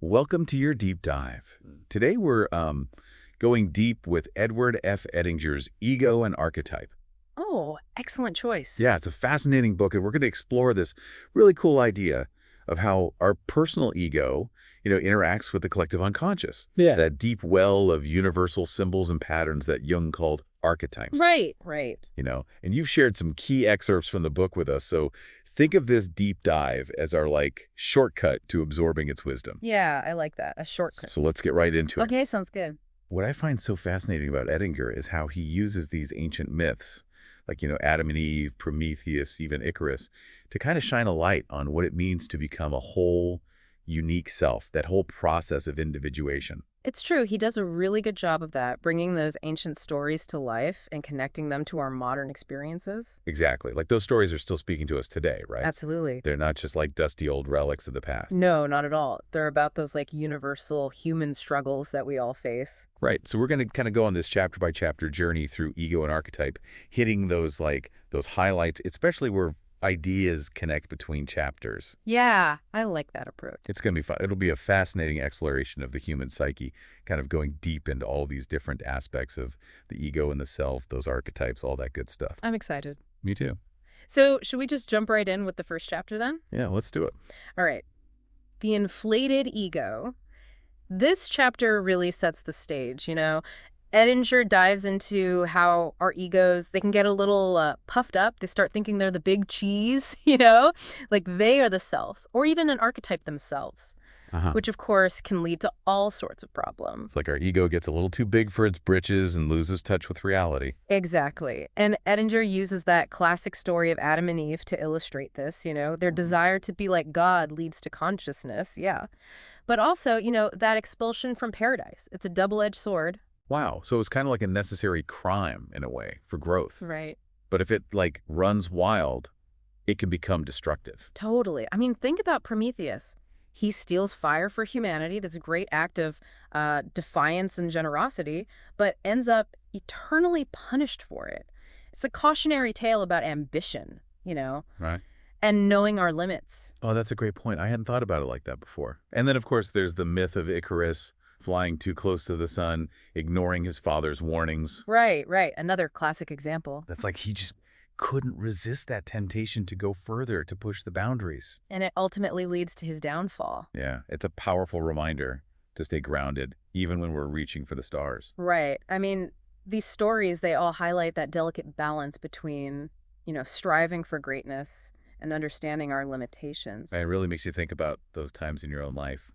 Welcome to your deep dive. Today we're going deep with Edward F. Edinger's Ego and Archetype. Oh, excellent choice. Yeah, it's a fascinating book, and we're going to explore this really cool idea of how our personal ego, interacts with the collective unconscious. Yeah. That deep well of universal symbols and patterns that Jung called archetypes. Right. And you've shared some key excerpts from the book with us, so think of this deep dive as our, shortcut to absorbing its wisdom. Yeah, I like that. A shortcut. So let's get right into it. Okay, sounds good. What I find so fascinating about Edinger is how he uses these ancient myths, like, Adam and Eve, Prometheus, even Icarus, to kind of shine a light on what it means to become a whole, unique self, that whole process of individuation. It's true. He does a really good job of that, bringing those ancient stories to life and connecting them to our modern experiences. Exactly. Like those stories are still speaking to us today, right? Absolutely. They're not just like dusty old relics of the past. No, not at all. They're about those universal human struggles that we all face. Right. So we're going to kind of go on this chapter by chapter journey through ego and archetype, hitting those those highlights, especially where ideas connect between chapters. Yeah, I like that approach. It's going to be fun. It'll be a fascinating exploration of the human psyche, kind of going deep into all these different aspects of the ego and the self, those archetypes, all that good stuff. I'm excited. Me too. So should we just jump right in with the first chapter then? Yeah, let's do it. All right. The inflated ego. This chapter really sets the stage. Edinger dives into how our egos, they can get a little puffed up. They start thinking they're the big cheese, like they are the self, or even an archetype themselves, which of course can lead to all sorts of problems. It's like our ego gets a little too big for its britches and loses touch with reality. Exactly. And Edinger uses that classic story of Adam and Eve to illustrate this. Their desire to be like God leads to consciousness, yeah. But also, that expulsion from paradise. It's a double-edged sword. Wow. So it's kind of like a necessary crime in a way for growth. Right. But if it runs wild, it can become destructive. Totally. I mean, think about Prometheus. He steals fire for humanity. That's a great act of defiance and generosity, but ends up eternally punished for it. It's a cautionary tale about ambition, Right. and knowing our limits. Oh, that's a great point. I hadn't thought about it like that before. And then, of course, there's the myth of Icarus flying too close to the sun, ignoring his father's warnings. Right. Another classic example. That's like he just couldn't resist that temptation to go further, to push the boundaries. And it ultimately leads to his downfall. Yeah, it's a powerful reminder to stay grounded, even when we're reaching for the stars. Right. I mean, these stories, they all highlight that delicate balance between, striving for greatness and understanding our limitations. And it really makes you think about those times in your own life,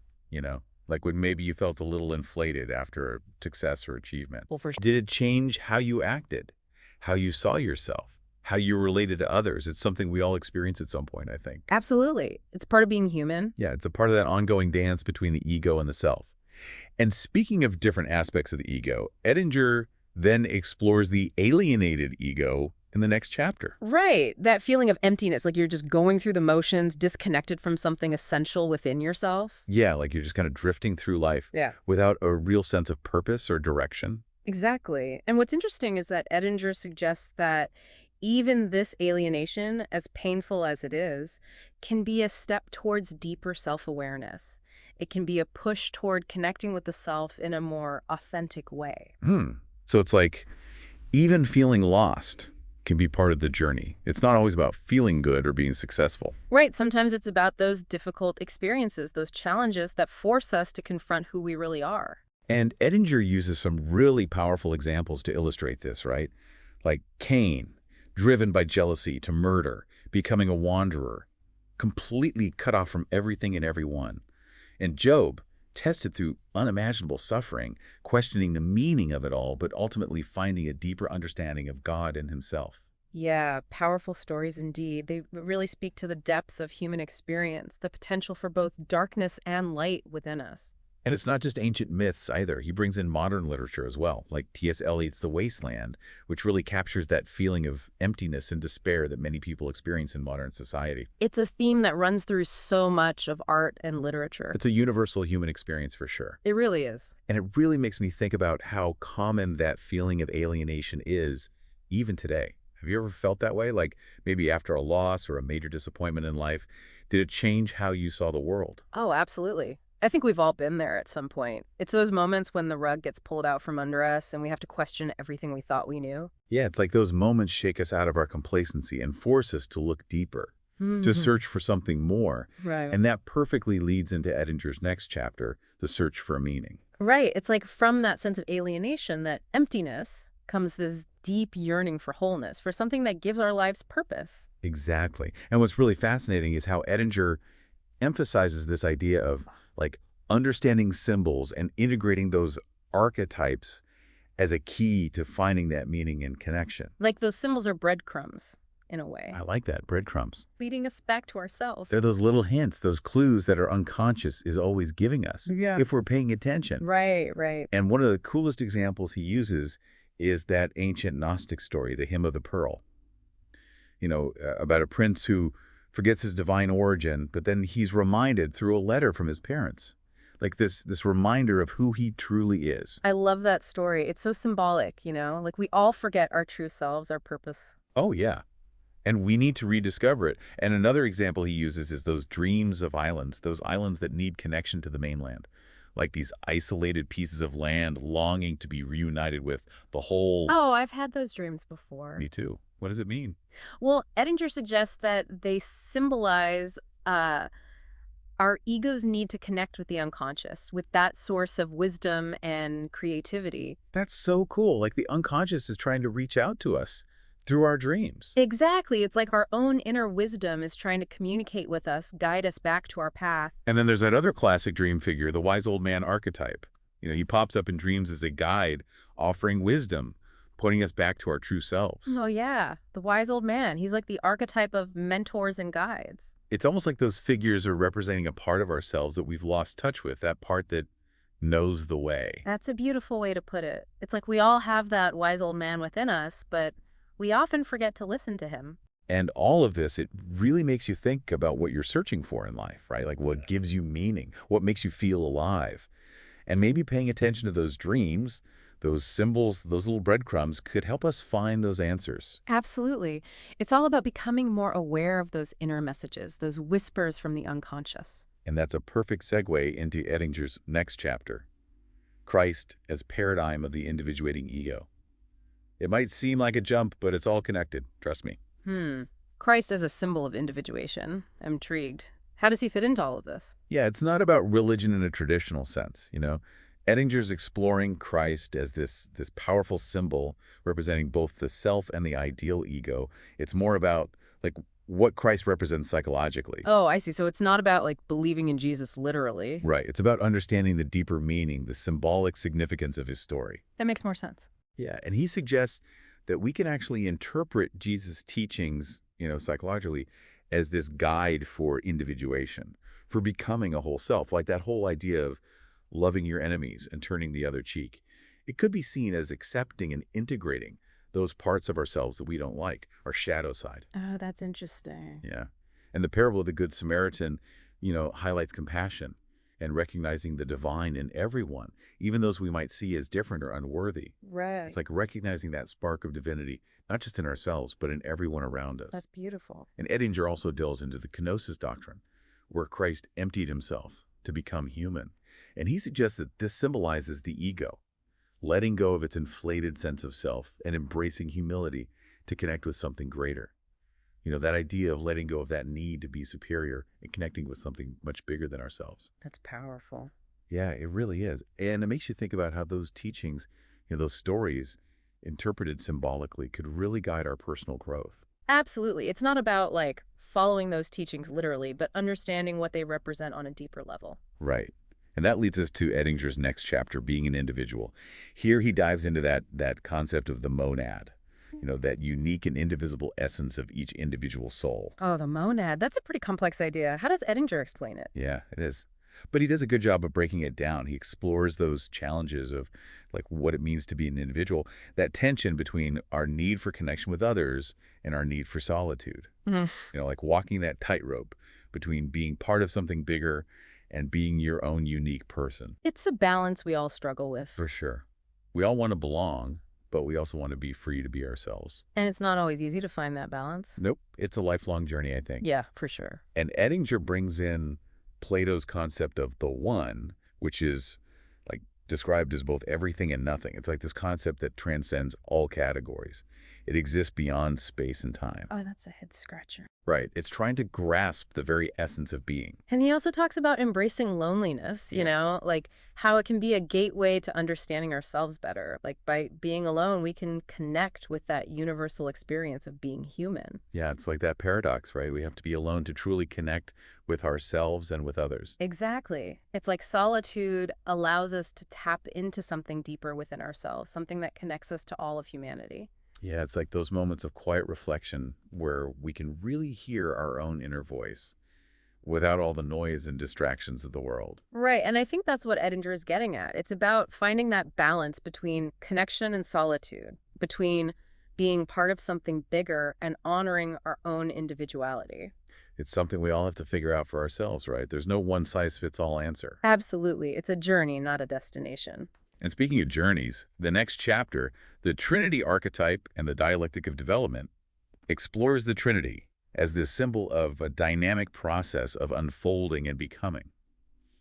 like when maybe you felt a little inflated after a success or achievement. Well, for sure. Did it change how you acted, how you saw yourself, how you related to others? It's something we all experience at some point, I think. Absolutely. It's part of being human. Yeah, it's a part of that ongoing dance between the ego and the self. And speaking of different aspects of the ego, Edinger then explores the alienated ego in the next chapter. Right. That feeling of emptiness, like you're just going through the motions, disconnected from something essential within yourself. Yeah, like you're just kind of drifting through life without a real sense of purpose or direction. Exactly. And what's interesting is that Edinger suggests that even this alienation, as painful as it is, can be a step towards deeper self-awareness. It can be a push toward connecting with the self in a more authentic way. So it's like even feeling lost can be part of the journey. It's not always about feeling good or being successful. Right. Sometimes it's about those difficult experiences, those challenges that force us to confront who we really are. And Edinger uses some really powerful examples to illustrate this, right? Like Cain, driven by jealousy to murder, becoming a wanderer, completely cut off from everything and everyone. And Job, tested through unimaginable suffering, questioning the meaning of it all, but ultimately finding a deeper understanding of God and himself. Yeah, powerful stories indeed. They really speak to the depths of human experience, the potential for both darkness and light within us. And it's not just ancient myths either. He brings in modern literature as well, like T.S. Eliot's The Wasteland, which really captures that feeling of emptiness and despair that many people experience in modern society. It's a theme that runs through so much of art and literature. It's a universal human experience for sure. It really is. And it really makes me think about how common that feeling of alienation is even today. Have you ever felt that way? Like maybe after a loss or a major disappointment in life, did it change how you saw the world? Oh, absolutely. I think we've all been there at some point. It's those moments when the rug gets pulled out from under us and we have to question everything we thought we knew. Yeah, it's like those moments shake us out of our complacency and force us to look deeper, to Hmm. search for something more. Right. And that perfectly leads into Edinger's next chapter, the search for a meaning. Right. It's like from that sense of alienation, that emptiness, comes this deep yearning for wholeness, for something that gives our lives purpose. Exactly. And what's really fascinating is how Edinger emphasizes this idea of like understanding symbols and integrating those archetypes as a key to finding that meaning and connection. Like those symbols are breadcrumbs, in a way, I like that, breadcrumbs. leading us back to ourselves. They're those little hints, those clues that our unconscious is always giving us Yeah. if we're paying attention. Right, right. And one of the coolest examples he uses is that ancient Gnostic story, the Hymn of the Pearl. About a prince who forgets his divine origin, but then he's reminded through a letter from his parents. Like this reminder of who he truly is. I love that story. It's so symbolic, Like we all forget our true selves, our purpose. Oh, yeah. And we need to rediscover it. And another example he uses is those dreams of islands, those islands that need connection to the mainland. Like these isolated pieces of land longing to be reunited with the whole. Oh, I've had those dreams before. Me too. What does it mean? Well, Edinger suggests that they symbolize our ego's need to connect with the unconscious, with that source of wisdom and creativity. That's so cool. Like the unconscious is trying to reach out to us through our dreams. Exactly. It's like our own inner wisdom is trying to communicate with us, guide us back to our path. And then there's that other classic dream figure, the wise old man archetype. He pops up in dreams as a guide, offering wisdom, pointing us back to our true selves. Oh, yeah. The wise old man. He's like the archetype of mentors and guides. It's almost like those figures are representing a part of ourselves that we've lost touch with, that part that knows the way. That's a beautiful way to put it. It's like we all have that wise old man within us, but we often forget to listen to him. And all of this, it really makes you think about what you're searching for in life, right? Like what gives you meaning, what makes you feel alive. And maybe paying attention to those dreams, those symbols, those little breadcrumbs could help us find those answers. Absolutely. It's all about becoming more aware of those inner messages, those whispers from the unconscious. And that's a perfect segue into Edinger's next chapter, Christ as paradigm of the individuating ego. It might seem like a jump, but it's all connected, trust me. Christ as a symbol of individuation. I'm intrigued. How does he fit into all of this? Yeah, it's not about religion in a traditional sense, Edinger's exploring Christ as this powerful symbol representing both the self and the ideal ego. It's more about like what Christ represents psychologically. Oh, I see. So it's not about like believing in Jesus literally. Right. It's about understanding the deeper meaning, the symbolic significance of his story. That makes more sense. Yeah, and he suggests that we can actually interpret Jesus' teachings, psychologically, as this guide for individuation, for becoming a whole self, like that whole idea of loving your enemies and turning the other cheek. It could be seen as accepting and integrating those parts of ourselves that we don't like, our shadow side. Oh, that's interesting. Yeah. And the parable of the Good Samaritan, highlights compassion and recognizing the divine in everyone, even those we might see as different or unworthy. Right. It's like recognizing that spark of divinity, not just in ourselves, but in everyone around us. That's beautiful. And Edinger also delves into the kenosis doctrine, where Christ emptied himself to become human. And he suggests that this symbolizes the ego, letting go of its inflated sense of self and embracing humility to connect with something greater. That idea of letting go of that need to be superior and connecting with something much bigger than ourselves. That's powerful. Yeah, it really is. And it makes you think about how those teachings, those stories interpreted symbolically could really guide our personal growth. Absolutely. It's not about like following those teachings literally, but understanding what they represent on a deeper level. Right. And that leads us to Edinger's next chapter, being an individual. Here he dives into that concept of the monad, that unique and indivisible essence of each individual soul. Oh, the monad. That's a pretty complex idea. How does Edinger explain it? Yeah, it is. But he does a good job of breaking it down. He explores those challenges of like what it means to be an individual, that tension between our need for connection with others and our need for solitude. Like walking that tightrope between being part of something bigger and being your own unique person. It's a balance we all struggle with. For sure. We all want to belong, but we also want to be free to be ourselves. And it's not always easy to find that balance. Nope. It's a lifelong journey, I think. Yeah, for sure. And Edinger brings in Plato's concept of the one, which is like described as both everything and nothing. It's like this concept that transcends all categories. It exists beyond space and time. Oh, that's a head scratcher. Right. It's trying to grasp the very essence of being. And he also talks about embracing loneliness, like how it can be a gateway to understanding ourselves better. Like by being alone, we can connect with that universal experience of being human. Yeah, it's like that paradox, right? We have to be alone to truly connect with ourselves and with others. Exactly. It's like solitude allows us to tap into something deeper within ourselves, something that connects us to all of humanity. Yeah, it's like those moments of quiet reflection where we can really hear our own inner voice without all the noise and distractions of the world. Right, and I think that's what Edinger is getting at. It's about finding that balance between connection and solitude, between being part of something bigger and honoring our own individuality. It's something we all have to figure out for ourselves, right? There's no one-size-fits-all answer. Absolutely. It's a journey, not a destination. And speaking of journeys, the next chapter, the Trinity Archetype and the Dialectic of Development, explores the Trinity as this symbol of a dynamic process of unfolding and becoming.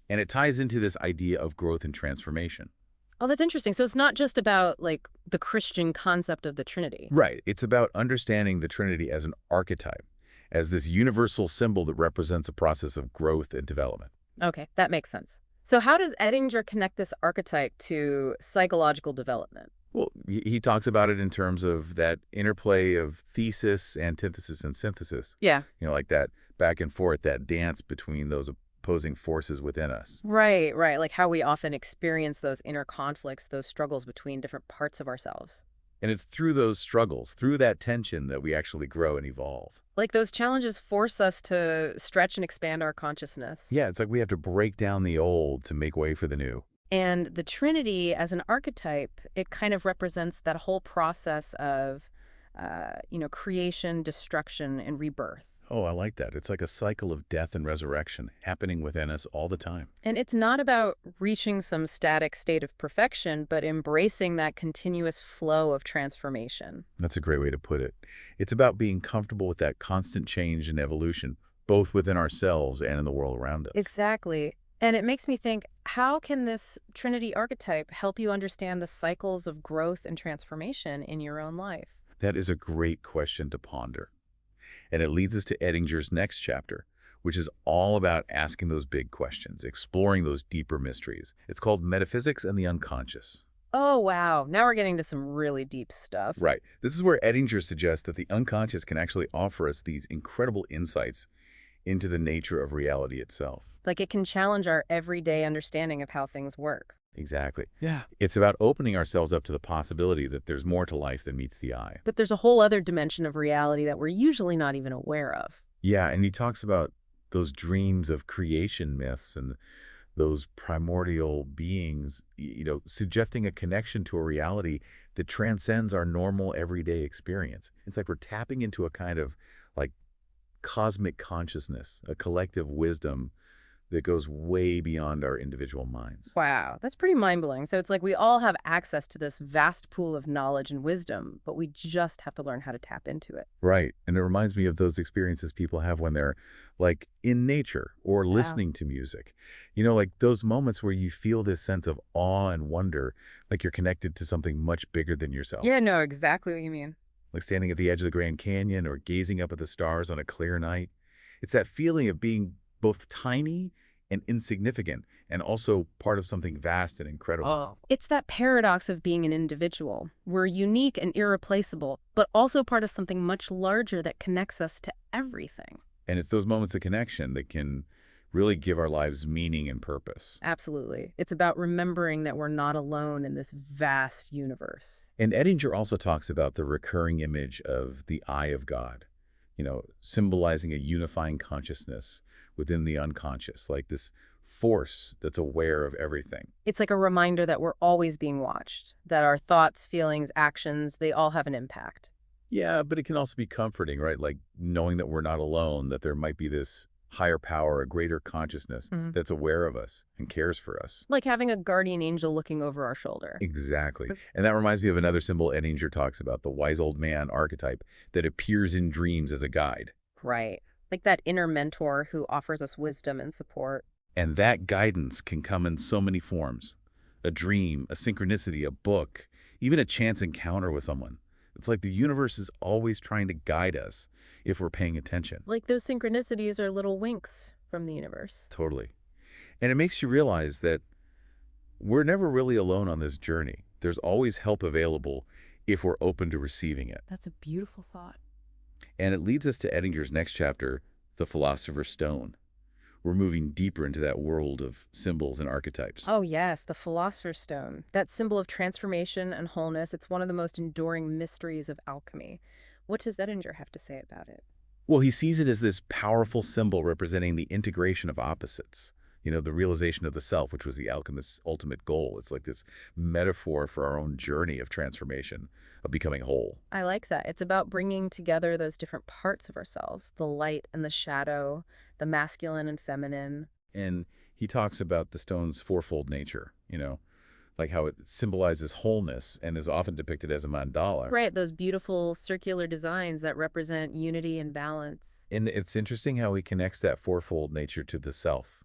And it ties into this idea of growth and transformation. Oh, that's interesting. So it's not just about, like, the Christian concept of the Trinity. Right. It's about understanding the Trinity as an archetype, as this universal symbol that represents a process of growth and development. Okay, that makes sense. So how does Edinger connect this archetype to psychological development? Well, he talks about it in terms of that interplay of thesis, antithesis, and synthesis. Yeah. Like that back and forth, that dance between those opposing forces within us. Right, right. Like how we often experience those inner conflicts, those struggles between different parts of ourselves. And it's through those struggles, through that tension, that we actually grow and evolve. Like those challenges force us to stretch and expand our consciousness. Yeah, it's like we have to break down the old to make way for the new. And the Trinity as an archetype, it kind of represents that whole process of, creation, destruction, and rebirth. Oh, I like that. It's like a cycle of death and resurrection happening within us all the time. And it's not about reaching some static state of perfection, but embracing that continuous flow of transformation. That's a great way to put it. It's about being comfortable with that constant change and evolution, both within ourselves and in the world around us. Exactly. And it makes me think, how can this Trinity archetype help you understand the cycles of growth and transformation in your own life? That is a great question to ponder. And it leads us to Edinger's next chapter, which is all about asking those big questions, exploring those deeper mysteries. It's called Metaphysics and the Unconscious. Oh, wow. Now we're getting to some really deep stuff. Right. This is where Edinger suggests that the unconscious can actually offer us these incredible insights into the nature of reality itself. Like it can challenge our everyday understanding of how things work. Exactly. Yeah. It's about opening ourselves up to the possibility that there's more to life than meets the eye. But there's a whole other dimension of reality that we're usually not even aware of. Yeah, and he talks about those dreams of creation myths and those primordial beings, suggesting a connection to a reality that transcends our normal everyday experience. It's like we're tapping into a kind of like cosmic consciousness, a collective wisdom that goes way beyond our individual minds. Wow, that's pretty mind-blowing. So it's like we all have access to this vast pool of knowledge and wisdom, but we just have to learn how to tap into it. Right. And it reminds me of those experiences people have when they're like in nature or listening to music. Like those moments where you feel this sense of awe and wonder, like you're connected to something much bigger than yourself. Yeah, no, exactly what you mean. Like standing at the edge of the Grand Canyon or gazing up at the stars on a clear night. It's that feeling of being both tiny and insignificant, and also part of something vast and incredible. Oh. It's that paradox of being an individual. We're unique and irreplaceable, but also part of something much larger that connects us to everything. And it's those moments of connection that can really give our lives meaning and purpose. Absolutely. It's about remembering that we're not alone in this vast universe. And Edinger also talks about the recurring image of the eye of God, symbolizing a unifying consciousness within the unconscious, like this force that's aware of everything. It's like a reminder that we're always being watched, that our thoughts, feelings, actions, they all have an impact. Yeah, but it can also be comforting, right? Like knowing that we're not alone, that there might be this higher power, a greater consciousness that's aware of us and cares for us. Like having a guardian angel looking over our shoulder. Exactly. And that reminds me of another symbol Edinger talks about, the wise old man archetype that appears in dreams as a guide. Right. Like that inner mentor who offers us wisdom and support. And that guidance can come in so many forms. A dream, a synchronicity, a book, even a chance encounter with someone. It's like the universe is always trying to guide us if we're paying attention. Like those synchronicities are little winks from the universe. Totally. And it makes you realize that we're never really alone on this journey. There's always help available if we're open to receiving it. That's a beautiful thought. And it leads us to Edinger's next chapter, The Philosopher's Stone. We're moving deeper into that world of symbols and archetypes. Oh yes, the Philosopher's Stone. That symbol of transformation and wholeness. It's one of the most enduring mysteries of alchemy. What does Edinger have to say about it? Well, he sees it as this powerful symbol representing the integration of opposites. The realization of the self, which was the alchemist's ultimate goal. It's like this metaphor for our own journey of transformation, of becoming whole. I like that. It's about bringing together those different parts of ourselves, the light and the shadow, the masculine and feminine. And he talks about the stone's fourfold nature, like how it symbolizes wholeness and is often depicted as a mandala. Right, those beautiful circular designs that represent unity and balance. And it's interesting how he connects that fourfold nature to the self,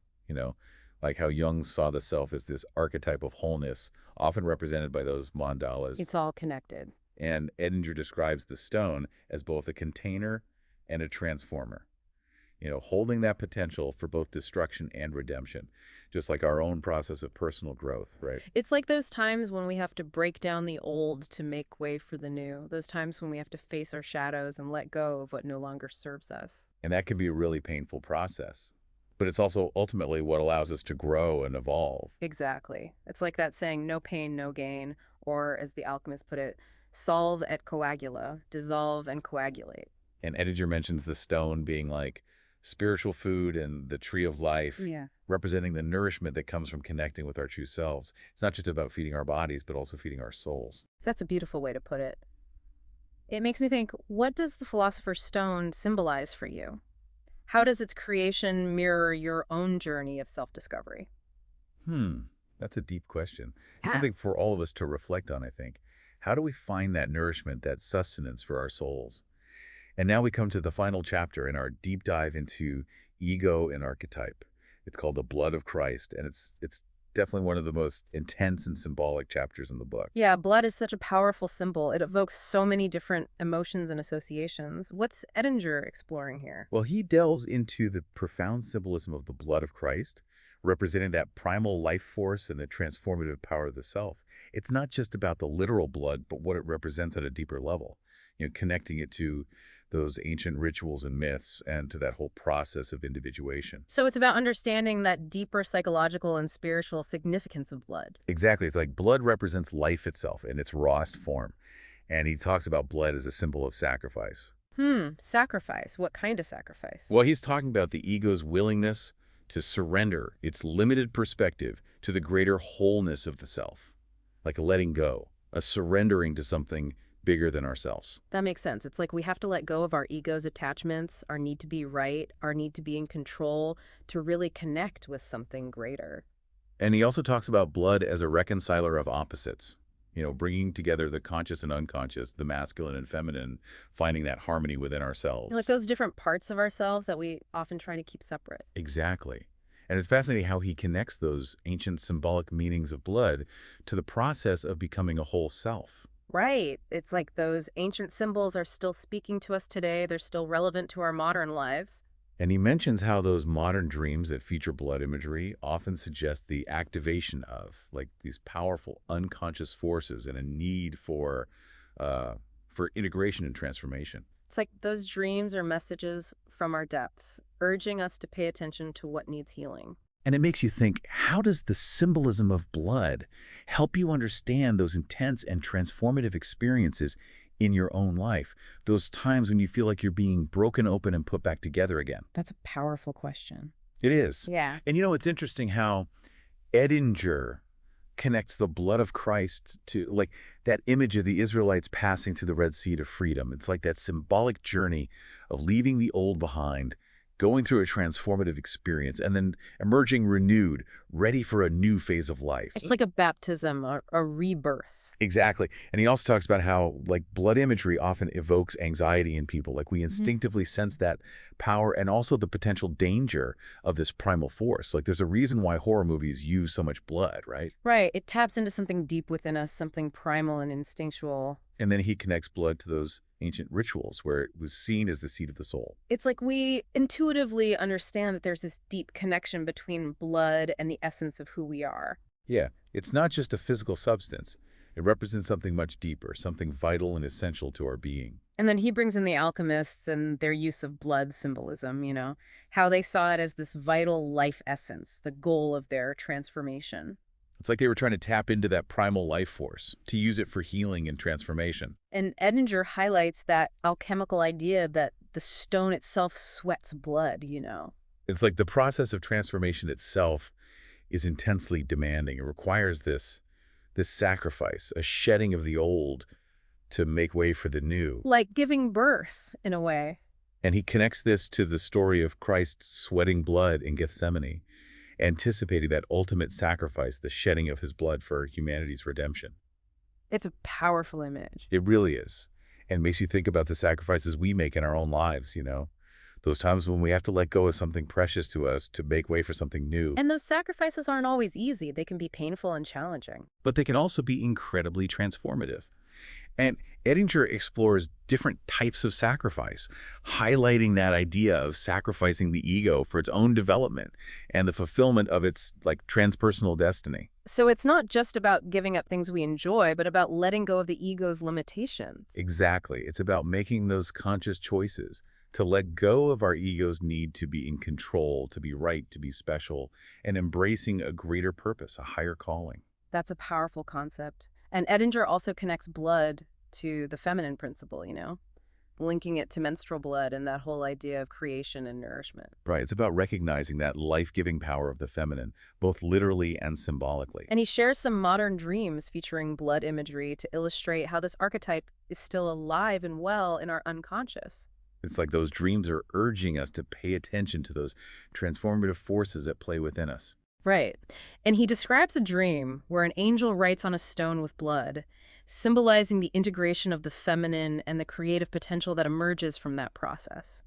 like how Jung saw the self as this archetype of wholeness, often represented by those mandalas. It's all connected. And Edinger describes the stone as both a container and a transformer, holding that potential for both destruction and redemption, just like our own process of personal growth, right? It's like those times when we have to break down the old to make way for the new. Those times when we have to face our shadows and let go of what no longer serves us. And that can be a really painful process. But it's also ultimately what allows us to grow and evolve. Exactly. It's like that saying, no pain, no gain, or as the alchemist put it, solve et coagula, dissolve and coagulate. And Edinger mentions the stone being like spiritual food and the tree of life, Yeah. representing the nourishment that comes from connecting with our true selves. It's not just about feeding our bodies, but also feeding our souls. That's a beautiful way to put it. It makes me think, what does the Philosopher's Stone symbolize for you? How does its creation mirror your own journey of self-discovery? That's a deep question. It's something for all of us to reflect on, I think. How do we find that nourishment, that sustenance for our souls? And now we come to the final chapter in our deep dive into ego and archetype. It's called The Blood of Christ, and it's definitely one of the most intense and symbolic chapters in the book. Yeah, blood is such a powerful symbol. It evokes so many different emotions and associations. What's Edinger exploring here? Well, he delves into the profound symbolism of the blood of Christ, representing that primal life force and the transformative power of the self. It's not just about the literal blood, but what it represents at a deeper level, connecting it to those ancient rituals and myths and to that whole process of individuation. So it's about understanding that deeper psychological and spiritual significance of blood. Exactly. It's like blood represents life itself in its rawest form. And he talks about blood as a symbol of sacrifice. Sacrifice. What kind of sacrifice? Well, he's talking about the ego's willingness to surrender its limited perspective to the greater wholeness of the self, like a letting go, a surrendering to something bigger than ourselves. That makes sense. It's like we have to let go of our ego's attachments, our need to be right, our need to be in control, to really connect with something greater. And he also talks about blood as a reconciler of opposites, bringing together the conscious and unconscious, the masculine and feminine, finding that harmony within ourselves. Like those different parts of ourselves that we often try to keep separate. Exactly. And it's fascinating how he connects those ancient symbolic meanings of blood to the process of becoming a whole self. Right. It's like those ancient symbols are still speaking to us today. They're still relevant to our modern lives. And he mentions how those modern dreams that feature blood imagery often suggest the activation of like these powerful unconscious forces and a need for integration and transformation. It's like those dreams are messages from our depths, urging us to pay attention to what needs healing. And it makes you think, how does the symbolism of blood help you understand those intense and transformative experiences in your own life? Those times when you feel like you're being broken open and put back together again. That's a powerful question. It is. Yeah. And it's interesting how Edinger connects the blood of Christ to like that image of the Israelites passing through the Red Sea to freedom. It's like that symbolic journey of leaving the old behind going through a transformative experience and then emerging renewed, ready for a new phase of life. It's like a baptism, or a rebirth. Exactly. And he also talks about how, like, blood imagery often evokes anxiety in people. Like, we instinctively sense that power and also the potential danger of this primal force. Like, there's a reason why horror movies use so much blood, right? Right. It taps into something deep within us, something primal and instinctual. And then he connects blood to those ancient rituals where it was seen as the seat of the soul. It's like we intuitively understand that there's this deep connection between blood and the essence of who we are. Yeah, it's not just a physical substance. It represents something much deeper, something vital and essential to our being. And then he brings in the alchemists and their use of blood symbolism, how they saw it as this vital life essence, the goal of their transformation. It's like they were trying to tap into that primal life force, to use it for healing and transformation. And Edinger highlights that alchemical idea that the stone itself sweats blood. It's like the process of transformation itself is intensely demanding. It requires this sacrifice, a shedding of the old to make way for the new. Like giving birth, in a way. And he connects this to the story of Christ sweating blood in Gethsemane, anticipating that ultimate sacrifice, the shedding of his blood for humanity's redemption. It's a powerful image. It really is. And makes you think about the sacrifices we make in our own lives, Those times when we have to let go of something precious to us to make way for something new. And those sacrifices aren't always easy. They can be painful and challenging. But they can also be incredibly transformative. And Edinger explores different types of sacrifice, highlighting that idea of sacrificing the ego for its own development and the fulfillment of its, like, transpersonal destiny. So it's not just about giving up things we enjoy, but about letting go of the ego's limitations. Exactly. It's about making those conscious choices to let go of our ego's need to be in control, to be right, to be special, and embracing a greater purpose, a higher calling. That's a powerful concept. And Edinger also connects blood to the feminine principle, linking it to menstrual blood and that whole idea of creation and nourishment. Right. It's about recognizing that life-giving power of the feminine, both literally and symbolically. And he shares some modern dreams featuring blood imagery to illustrate how this archetype is still alive and well in our unconscious. It's like those dreams are urging us to pay attention to those transformative forces at play within us. Right. And he describes a dream where an angel writes on a stone with blood, symbolizing the integration of the feminine and the creative potential that emerges from that process.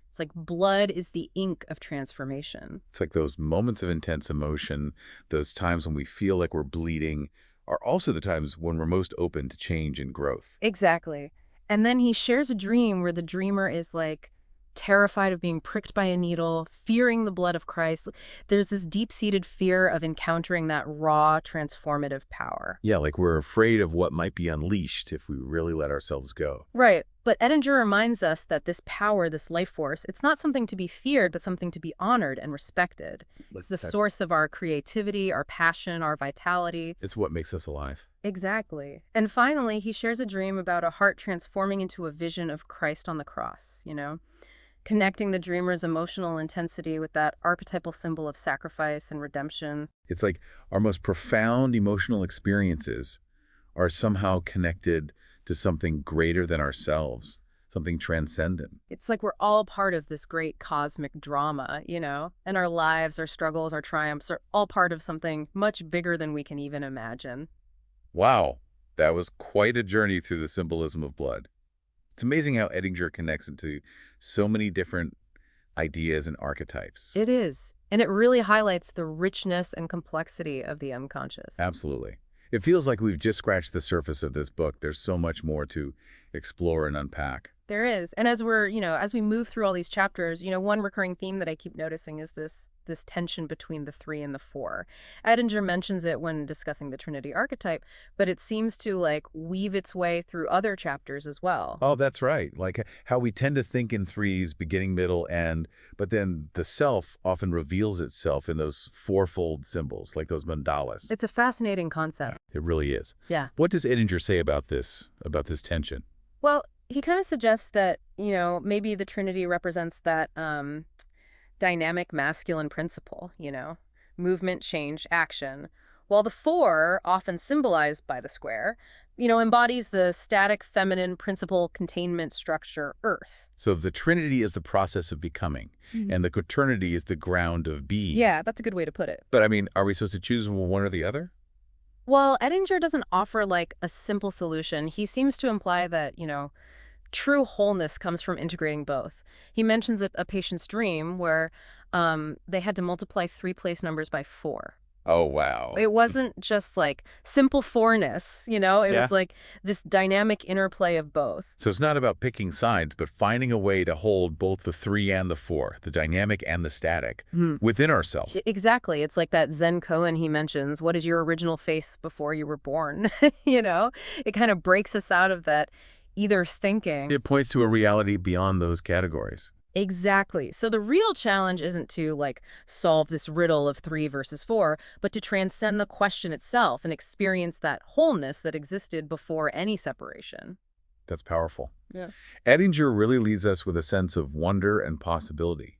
It's like blood is the ink of transformation. It's like those moments of intense emotion, those times when we feel like we're bleeding, are also the times when we're most open to change and growth. Exactly. And then he shares a dream where the dreamer is like terrified of being pricked by a needle, fearing the blood of Christ. There's this deep-seated fear of encountering that raw, transformative power. Yeah, like we're afraid of what might be unleashed if we really let ourselves go. Right. But Edinger reminds us that this power, this life force, it's not something to be feared, but something to be honored and respected. It's the source of our creativity, our passion, our vitality. It's what makes us alive. Exactly. And finally, he shares a dream about a heart transforming into a vision of Christ on the cross, connecting the dreamer's emotional intensity with that archetypal symbol of sacrifice and redemption. It's like our most profound emotional experiences are somehow connected to something greater than ourselves, something transcendent. It's like we're all part of this great cosmic drama, and our lives, our struggles, our triumphs are all part of something much bigger than we can even imagine. Wow, that was quite a journey through the symbolism of blood. It's amazing how Edinger connects into so many different ideas and archetypes. It is. And it really highlights the richness and complexity of the unconscious. Absolutely. It feels like we've just scratched the surface of this book. There's so much more to explore and unpack. There is. And as we move through all these chapters, one recurring theme that I keep noticing is this tension between the 3 and the 4. Edinger mentions it when discussing the Trinity archetype, but it seems to weave its way through other chapters as well. Oh, that's right. Like how we tend to think in threes, beginning, middle, end, but then the self often reveals itself in those fourfold symbols, like those mandalas. It's a fascinating concept. It really is. Yeah. What does Edinger say about this tension? Well, he kind of suggests that, maybe the Trinity represents that dynamic masculine principle, movement, change, action, while the 4, often symbolized by the square, embodies the static feminine principle containment structure, Earth. So the Trinity is the process of becoming, and the quaternity is the ground of being. Yeah, that's a good way to put it. But I mean, are we supposed to choose one or the other? Well, Edinger doesn't offer like a simple solution. He seems to imply that, true wholeness comes from integrating both. He mentions a patient's dream where they had to multiply three place numbers by 4. Oh, wow. It wasn't just like simple fourness, It Yeah. was like this dynamic interplay of both. So it's not about picking sides, but finding a way to hold both the 3 and the 4, the dynamic and the static, within ourselves. Exactly. It's like that Zen koan he mentions. What is your original face before you were born? It kind of breaks us out of that either thinking. It points to a reality beyond those categories. Exactly. So the real challenge isn't to solve this riddle of 3 versus 4, but to transcend the question itself and experience that wholeness that existed before any separation. That's powerful. Yeah. Edinger really leaves us with a sense of wonder and possibility.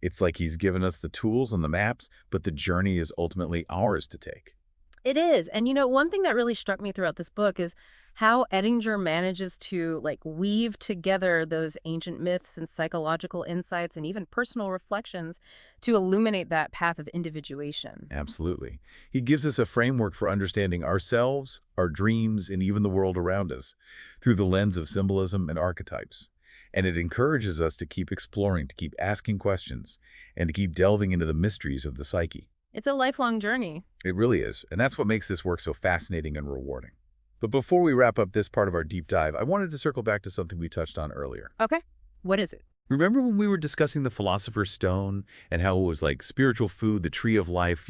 It's like he's given us the tools and the maps, but the journey is ultimately ours to take. It is. And one thing that really struck me throughout this book is how Edinger manages to weave together those ancient myths and psychological insights and even personal reflections to illuminate that path of individuation. Absolutely. He gives us a framework for understanding ourselves, our dreams, and even the world around us through the lens of symbolism and archetypes. And it encourages us to keep exploring, to keep asking questions, and to keep delving into the mysteries of the psyche. It's a lifelong journey. It really is, and that's what makes this work so fascinating and rewarding. But before we wrap up this part of our deep dive, I wanted to circle back to something we touched on earlier. Okay. What is it? Remember when we were discussing the Philosopher's Stone and how it was like spiritual food, the tree of life,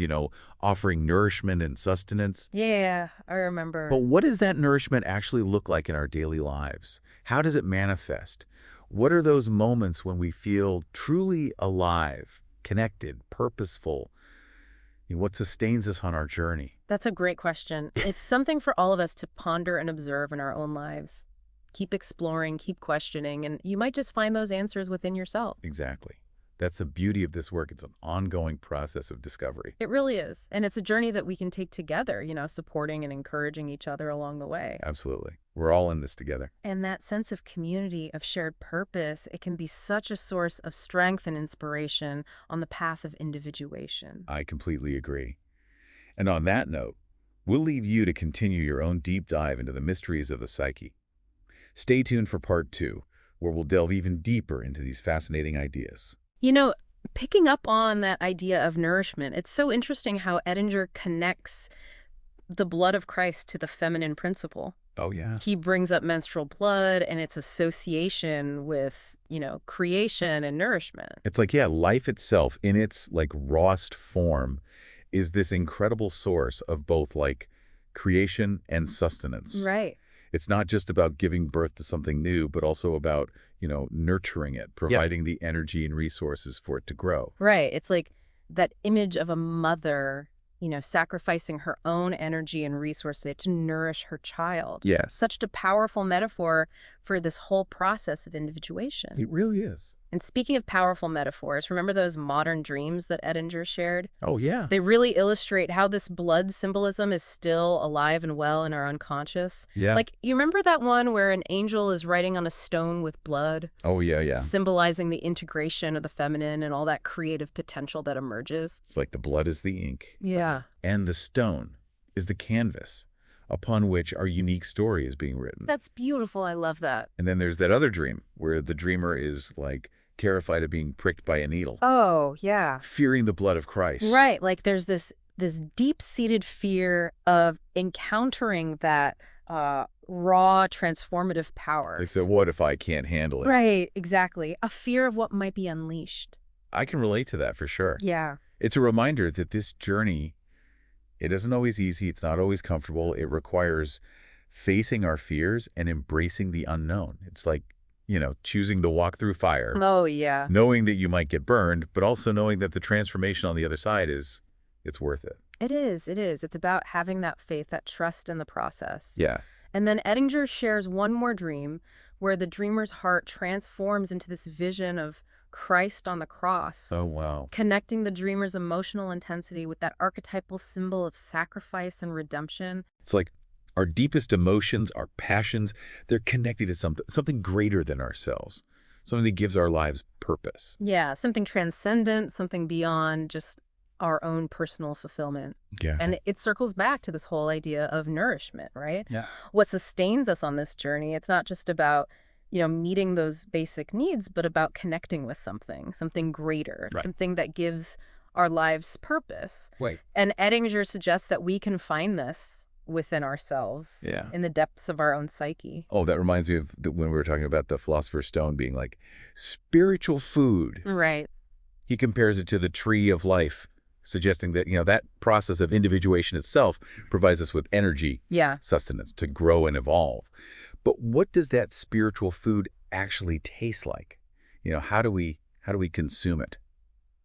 offering nourishment and sustenance? Yeah, I remember. But what does that nourishment actually look like in our daily lives? How does it manifest? What are those moments when we feel truly alive, connected, purposeful? What sustains us on our journey? That's a great question. It's something for all of us to ponder and observe in our own lives. Keep exploring, keep questioning, and you might just find those answers within yourself. Exactly. That's the beauty of this work. It's an ongoing process of discovery. It really is. And it's a journey that we can take together, supporting and encouraging each other along the way. Absolutely. We're all in this together. And that sense of community, of shared purpose, it can be such a source of strength and inspiration on the path of individuation. I completely agree. And on that note, we'll leave you to continue your own deep dive into the mysteries of the psyche. Stay tuned for part 2, where we'll delve even deeper into these fascinating ideas. Picking up on that idea of nourishment, it's so interesting how Edinger connects the blood of Christ to the feminine principle. Oh, yeah. He brings up menstrual blood and its association with, creation and nourishment. It's like, life itself in its rawest form is this incredible source of both creation and sustenance. Right. It's not just about giving birth to something new, but also about, nurturing it, providing the energy and resources for it to grow. Right. It's like that image of a mother, sacrificing her own energy and resources to nourish her child. Yes. Such a powerful metaphor for this whole process of individuation. It really is. And speaking of powerful metaphors, remember those modern dreams that Edinger shared? Oh, yeah. They really illustrate how this blood symbolism is still alive and well in our unconscious. Yeah. You remember that one where an angel is writing on a stone with blood? Oh, yeah. Symbolizing the integration of the feminine and all that creative potential that emerges. It's like the blood is the ink. Yeah. And the stone is the canvas upon which our unique story is being written. That's beautiful. I love that. And then there's that other dream where the dreamer is terrified of being pricked by a needle. Oh, yeah. Fearing the blood of Christ. Right. There's this deep-seated fear of encountering that raw, transformative power. So what if I can't handle it? Right, exactly. A fear of what might be unleashed. I can relate to that for sure. Yeah. It's a reminder that this journey, it isn't always easy. It's not always comfortable. It requires facing our fears and embracing the unknown. It's like, choosing to walk through fire. Oh, yeah. Knowing that you might get burned, but also knowing that the transformation on the other side it's worth it. It is. It's about having that faith, that trust in the process. Yeah. And then Edinger shares one more dream where the dreamer's heart transforms into this vision of Christ on the cross. Oh, wow. Connecting the dreamer's emotional intensity with that archetypal symbol of sacrifice and redemption. It's like Our deepest emotions, our passions, they're connected to something greater than ourselves, something that gives our lives purpose. Yeah, something transcendent, something beyond just our own personal fulfillment. Yeah. And it circles back to this whole idea of nourishment, right? Yeah. What sustains us on this journey, it's not just about, meeting those basic needs, but about connecting with something greater, Right. something that gives our lives purpose. Right. And Edinger suggests that we can find this within ourselves, Yeah. in the depths of our own psyche. Oh, that reminds me of when we were talking about the Philosopher's Stone being like spiritual food. Right. He compares it to the tree of life, suggesting that, that process of individuation itself provides us with energy, Yeah. sustenance to grow and evolve. But what does that spiritual food actually taste like? How do we consume it?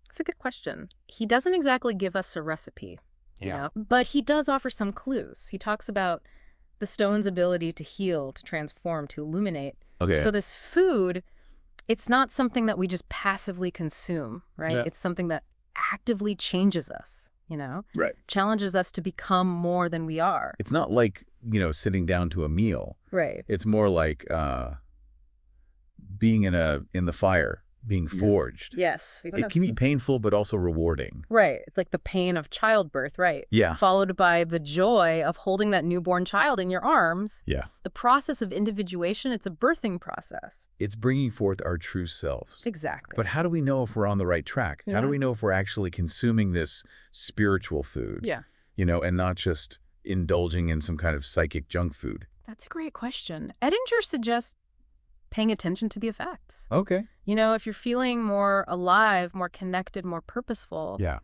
It's a good question. He doesn't exactly give us a recipe, but he does offer some clues. He talks about the stone's ability to heal, to transform, to illuminate. Okay. So this food, it's not something that we just passively consume, right? Yeah. It's something that actively changes us, Right. challenges us to become more than we are. It's not like, sitting down to a meal. Right. It's more like being in the fire, being forged. Yes. It can be painful, but also rewarding. Right. It's like the pain of childbirth, right? Yeah. Followed by the joy of holding that newborn child in your arms. Yeah. The process of individuation, it's a birthing process. It's bringing forth our true selves. Exactly. But how do we know if we're on the right track? How do we know if we're actually consuming this spiritual food? Yeah. And not just indulging in some kind of psychic junk food? That's a great question. Edinger suggests paying attention to the effects. Okay. If you're feeling more alive, more connected, more purposeful, Yeah.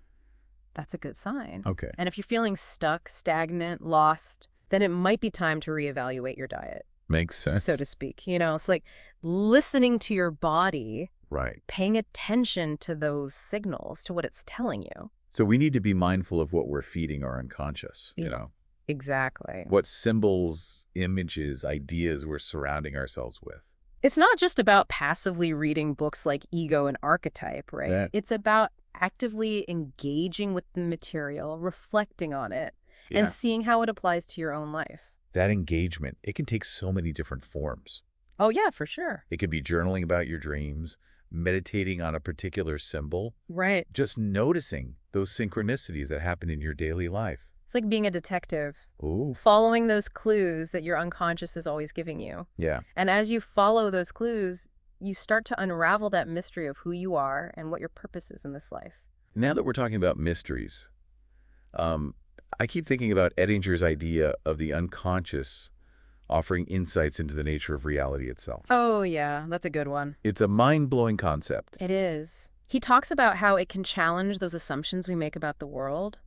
that's a good sign. Okay. And if you're feeling stuck, stagnant, lost, then it might be time to reevaluate your diet, Makes sense. so to speak. It's like listening to your body, Right. paying attention to those signals, to what it's telling you. So we need to be mindful of what we're feeding our unconscious, Yeah. Exactly. what symbols, images, ideas we're surrounding ourselves with. It's not just about passively reading books like Ego and Archetype, right? Yeah. It's about actively engaging with the material, reflecting on it, and seeing how it applies to your own life. That engagement, it can take so many different forms. Oh, yeah, for sure. It could be journaling about your dreams, meditating on a particular symbol, Right. just noticing those synchronicities that happen in your daily life. It's like being a detective, Ooh. following those clues that your unconscious is always giving you. Yeah. And as you follow those clues, you start to unravel that mystery of who you are and what your purpose is in this life. Now that we're talking about mysteries, I keep thinking about Edinger's idea of the unconscious offering insights into the nature of reality itself. Oh, yeah, that's a good one. It's a mind-blowing concept. It is. He talks about how it can challenge those assumptions we make about the world.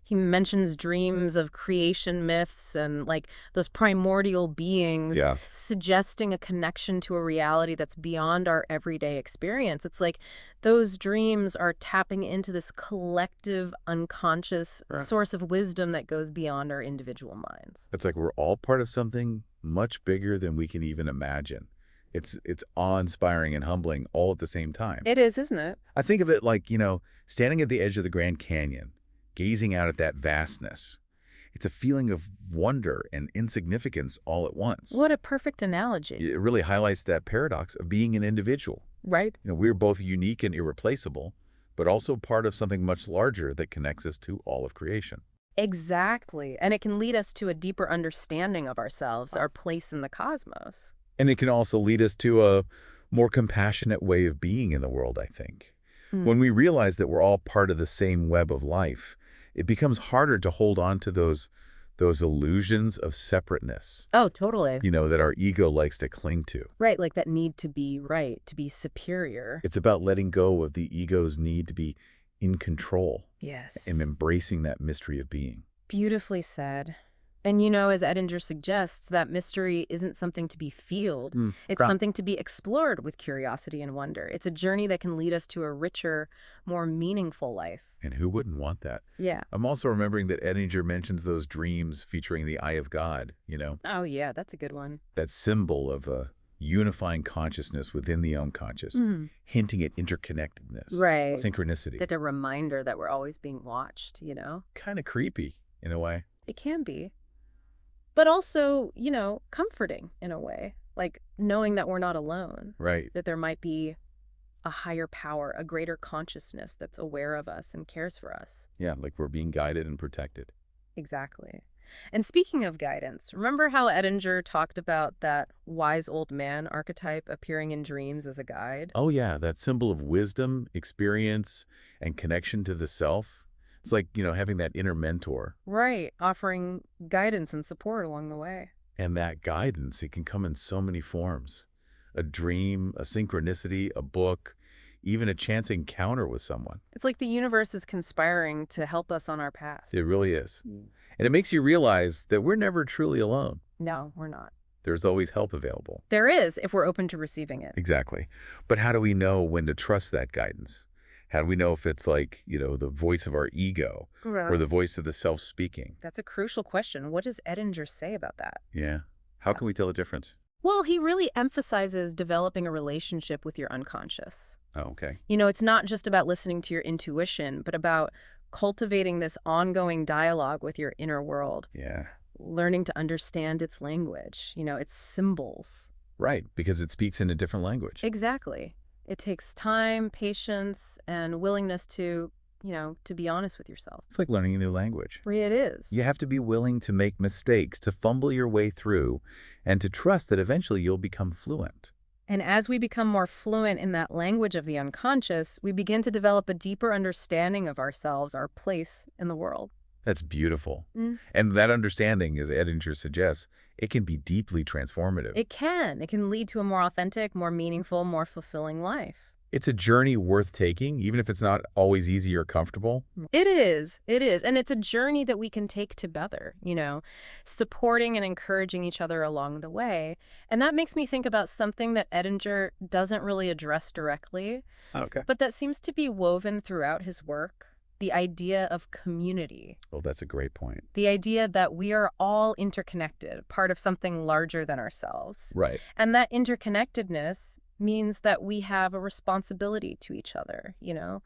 He mentions dreams of creation myths and like those primordial beings, Yeah. suggesting a connection to a reality that's beyond our everyday experience. It's like those dreams are tapping into this collective, unconscious source of wisdom that goes beyond our individual minds. It's like we're all part of something much bigger than we can even imagine. It's awe-inspiring and humbling all at the same time. It is, isn't it? I think of it like, standing at the edge of the Grand Canyon, gazing out at that vastness. It's a feeling of wonder and insignificance all at once. What a perfect analogy. It really highlights that paradox of being an individual. Right? We're both unique and irreplaceable, but also part of something much larger that connects us to all of creation. Exactly. And it can lead us to a deeper understanding of ourselves, our place in the cosmos. And it can also lead us to a more compassionate way of being in the world, I think. When we realize that we're all part of the same web of life, it becomes harder to hold on to those illusions of separateness. Oh, totally. That our ego likes to cling to. Right, like that need to be right, to be superior. It's about letting go of the ego's need to be in control. Yes. And embracing that mystery of being. Beautifully said. And as Edinger suggests, that mystery isn't something to be feeled. It's something to be explored with curiosity and wonder. It's a journey that can lead us to a richer, more meaningful life. And who wouldn't want that? Yeah. I'm also remembering that Edinger mentions those dreams featuring the eye of God, Oh, yeah, that's a good one. that symbol of a unifying consciousness within the unconscious, hinting at interconnectedness, Right. synchronicity. Like a reminder that we're always being watched, Kind of creepy in a way. It can be. but also, comforting in a way, like knowing that we're not alone, Right. that there might be a higher power, a greater consciousness that's aware of us and cares for us. Yeah, like we're being guided and protected. Exactly. And speaking of guidance, remember how Edinger talked about that wise old man archetype appearing in dreams as a guide? Oh yeah, that symbol of wisdom, experience, and connection to the self. It's like, having that inner mentor. Right, offering guidance and support along the way. And that guidance, it can come in so many forms. A dream, a synchronicity, a book, even a chance encounter with someone. It's like the universe is conspiring to help us on our path. It really is. And it makes you realize that we're never truly alone. No, we're not. There's always help available. There is, if we're open to receiving it. Exactly. But how do we know when to trust that guidance? How do we know if it's like, the voice of our ego or the voice of the self speaking? That's a crucial question. What does Edinger say about that? Yeah. How can we tell the difference? Well, he really emphasizes developing a relationship with your unconscious. Oh, okay. It's not just about listening to your intuition, but about cultivating this ongoing dialogue with your inner world, Yeah. learning to understand its language, its symbols. Right, because it speaks in a different language. Exactly. It takes time, patience, and willingness to be honest with yourself. It's like learning a new language. It is. You have to be willing to make mistakes, to fumble your way through, and to trust that eventually you'll become fluent. And as we become more fluent in that language of the unconscious, we begin to develop a deeper understanding of ourselves, our place in the world. That's beautiful. Mm. And that understanding, as Edinger suggests, it can be deeply transformative. It can. It can lead to a more authentic, more meaningful, more fulfilling life. It's a journey worth taking, even if it's not always easy or comfortable. It is. It is. And it's a journey that we can take together, supporting and encouraging each other along the way. And that makes me think about something that Edinger doesn't really address directly, Okay. but that seems to be woven throughout his work. The idea of community. Well, that's a great point. The idea that we are all interconnected, part of something larger than ourselves. Right. And that interconnectedness means that we have a responsibility to each other, Yeah.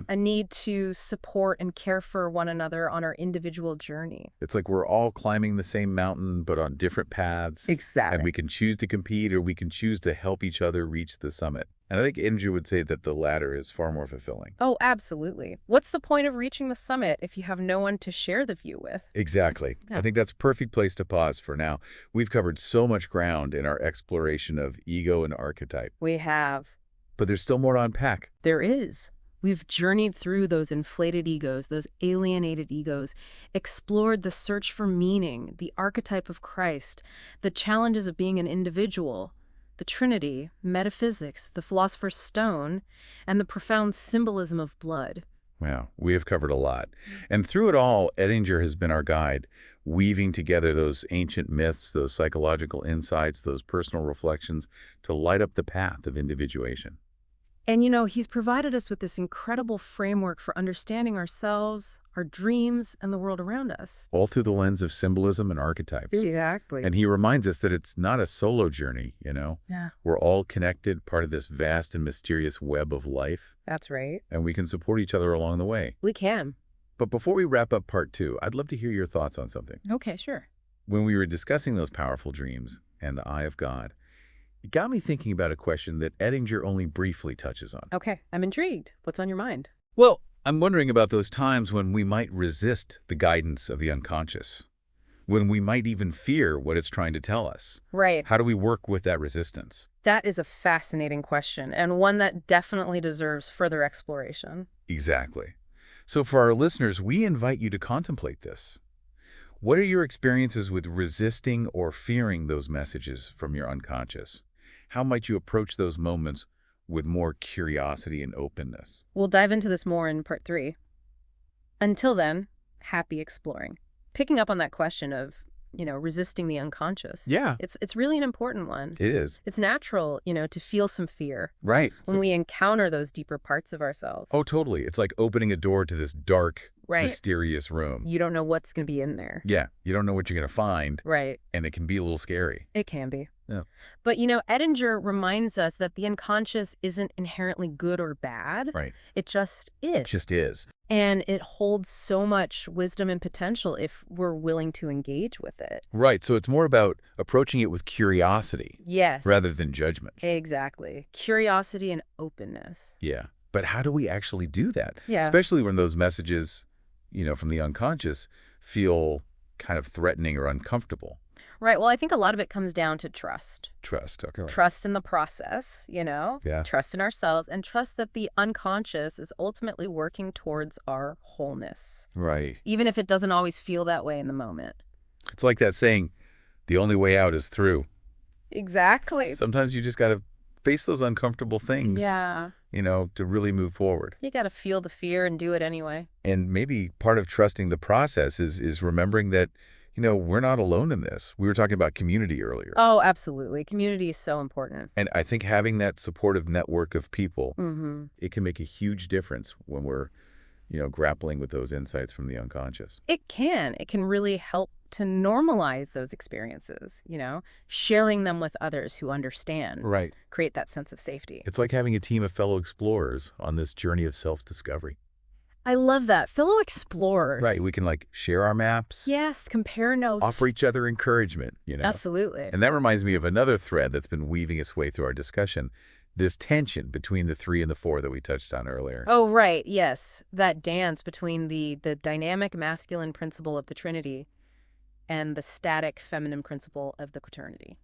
a need to support and care for one another on our individual journey. It's like we're all climbing the same mountain, but on different paths. Exactly. And we can choose to compete or we can choose to help each other reach the summit. And I think Andrew would say that the latter is far more fulfilling. Oh, absolutely. What's the point of reaching the summit if you have no one to share the view with? Exactly. Yeah. I think that's a perfect place to pause for now. We've covered so much ground in our exploration of ego and archetype, We have. but there's still more to unpack. There is. We've journeyed through those inflated egos, those alienated egos, explored the search for meaning, the archetype of Christ, the challenges of being an individual, the Trinity, metaphysics, the philosopher's stone, and the profound symbolism of blood. Wow, we have covered a lot. And through it all, Edinger has been our guide, weaving together those ancient myths, those psychological insights, those personal reflections to light up the path of individuation. And he's provided us with this incredible framework for understanding ourselves, our dreams, and the world around us. All through the lens of symbolism and archetypes. Exactly. And he reminds us that it's not a solo journey, Yeah, We're all connected, part of this vast and mysterious web of life, that's right. and we can support each other along the way. We can. But before we wrap up part 2, I'd love to hear your thoughts on something. Okay, sure. When we were discussing those powerful dreams and the eye of God, it got me thinking about a question that Edinger only briefly touches on. Okay, I'm intrigued. What's on your mind? Well, I'm wondering about those times when we might resist the guidance of the unconscious, when we might even fear what it's trying to tell us. Right. How do we work with that resistance? That is a fascinating question, and one that definitely deserves further exploration. Exactly. So for our listeners, we invite you to contemplate this. What are your experiences with resisting or fearing those messages from your unconscious? How might you approach those moments with more curiosity and openness? We'll dive into this more in part 3. Until then, happy exploring. Picking up on that question of, resisting the unconscious. Yeah, It's really an important one. it is. It's natural, to feel some fear Right. when we encounter those deeper parts of ourselves. Oh, totally. It's like opening a door to this dark, Right. mysterious room. You don't know what's going to be in there. Yeah, you don't know what you're going to find, Right. and it can be a little scary. It can be. Yeah. But, Edinger reminds us that the unconscious isn't inherently good or bad. Right. It just is. It just is. And it holds so much wisdom and potential if we're willing to engage with it. Right, so it's more about approaching it with curiosity Yes. rather than judgment. Exactly. Curiosity and openness. Yeah, but how do we actually do that? Yeah. Especially when those messages, from the unconscious feel kind of threatening or uncomfortable. Right. Well, I think a lot of it comes down to trust. Trust, okay. Trust in the process, Yeah. trust in ourselves, and trust that the unconscious is ultimately working towards our wholeness, Right. even if it doesn't always feel that way in the moment. It's like that saying, the only way out is through. Exactly. Sometimes you just got to face those uncomfortable things, Yeah. to really move forward. You got to feel the fear and do it anyway. And maybe part of trusting the process is remembering that, we're not alone in this. We were talking about community earlier. Oh, absolutely. Community is so important. And I think having that supportive network of people, Mm-hmm. it can make a huge difference when we're, grappling with those insights from the unconscious. It can. It can really help to normalize those experiences, sharing them with others who understand. Right. Create that sense of safety. It's like having a team of fellow explorers on this journey of self-discovery. I love that. Fellow explorers. Right. We can share our maps. Yes, compare notes. Offer each other encouragement, Absolutely. And that reminds me of another thread that's been weaving its way through our discussion, this tension between the 3 and the 4 that we touched on earlier. Oh, right. Yes. That dance between the dynamic masculine principle of the Trinity and the static feminine principle of the Quaternity.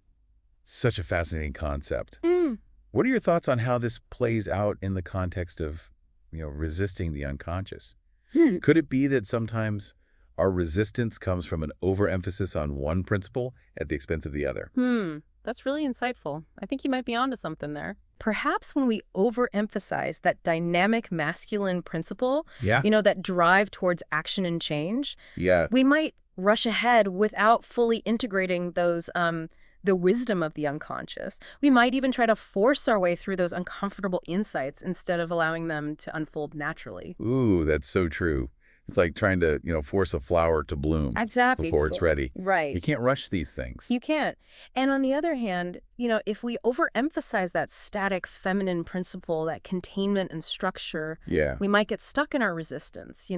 Such a fascinating concept. Mm. What are your thoughts on how this plays out in the context of, resisting the unconscious? Could it be that sometimes our resistance comes from an overemphasis on one principle at the expense of the other? That's really insightful. I think you might be onto something there. Perhaps when we overemphasize that dynamic masculine principle, Yeah. that drive towards action and change, Yeah. we might rush ahead without fully integrating those the wisdom of the unconscious. We might even try to force our way through those uncomfortable insights instead of allowing them to unfold naturally. Ooh, that's so true. It's like trying to, force a flower to bloom Exactly. before it's ready. Right. You can't rush these things. You can't. And on the other hand, if we overemphasize that static feminine principle, that containment and structure, Yeah. we might get stuck in our resistance,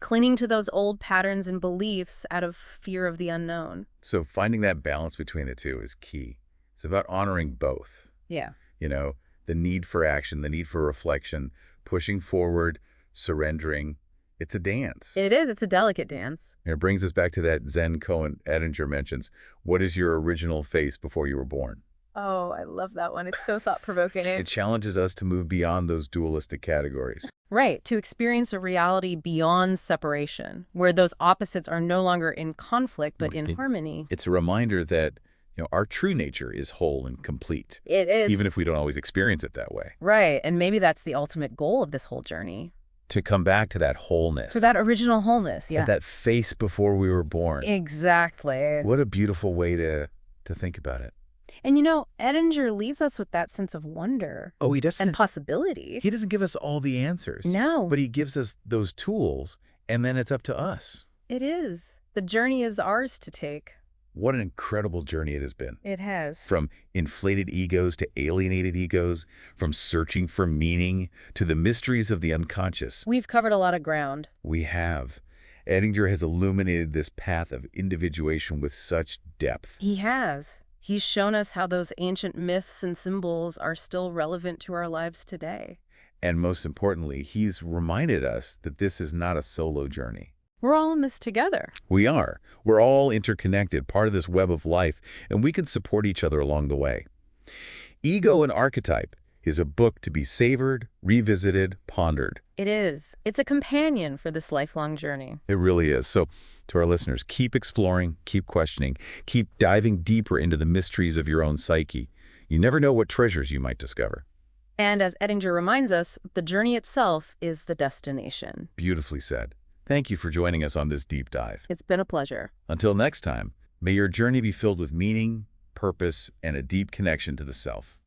clinging to those old patterns and beliefs out of fear of the unknown. So finding that balance between the two is key. It's about honoring both. Yeah. The need for action, the need for reflection, pushing forward, surrendering. It's a dance. It is. It's a delicate dance. And it brings us back to that Zen koan Edinger mentions. What is your original face before you were born? Oh, I love that one. It's so thought-provoking. It challenges us to move beyond those dualistic categories. Right, to experience a reality beyond separation, where those opposites are no longer in conflict, but in harmony. It's a reminder that, our true nature is whole and complete. It is. Even if we don't always experience it that way. Right, and maybe that's the ultimate goal of this whole journey. To come back to that wholeness. To that original wholeness, yeah. That face before we were born. Exactly. What a beautiful way to think about it. And Edinger leaves us with that sense of wonder. Oh, he doesn't. And possibility. He doesn't give us all the answers. No. But he gives us those tools, and then it's up to us. It is. The journey is ours to take. What an incredible journey it has been. It has. From inflated egos to alienated egos, from searching for meaning to the mysteries of the unconscious. We've covered a lot of ground. We have. Edinger has illuminated this path of individuation with such depth. He has. He's shown us how those ancient myths and symbols are still relevant to our lives today. And most importantly, he's reminded us that this is not a solo journey. We're all in this together. We are. We're all interconnected, part of this web of life, and we can support each other along the way. Ego and Archetype is a book to be savored, revisited, pondered. It is. It's a companion for this lifelong journey. It really is. So to our listeners, keep exploring, keep questioning, keep diving deeper into the mysteries of your own psyche. You never know what treasures you might discover. And as Edinger reminds us, the journey itself is the destination. Beautifully said. Thank you for joining us on this deep dive. It's been a pleasure. Until next time, may your journey be filled with meaning, purpose, and a deep connection to the self.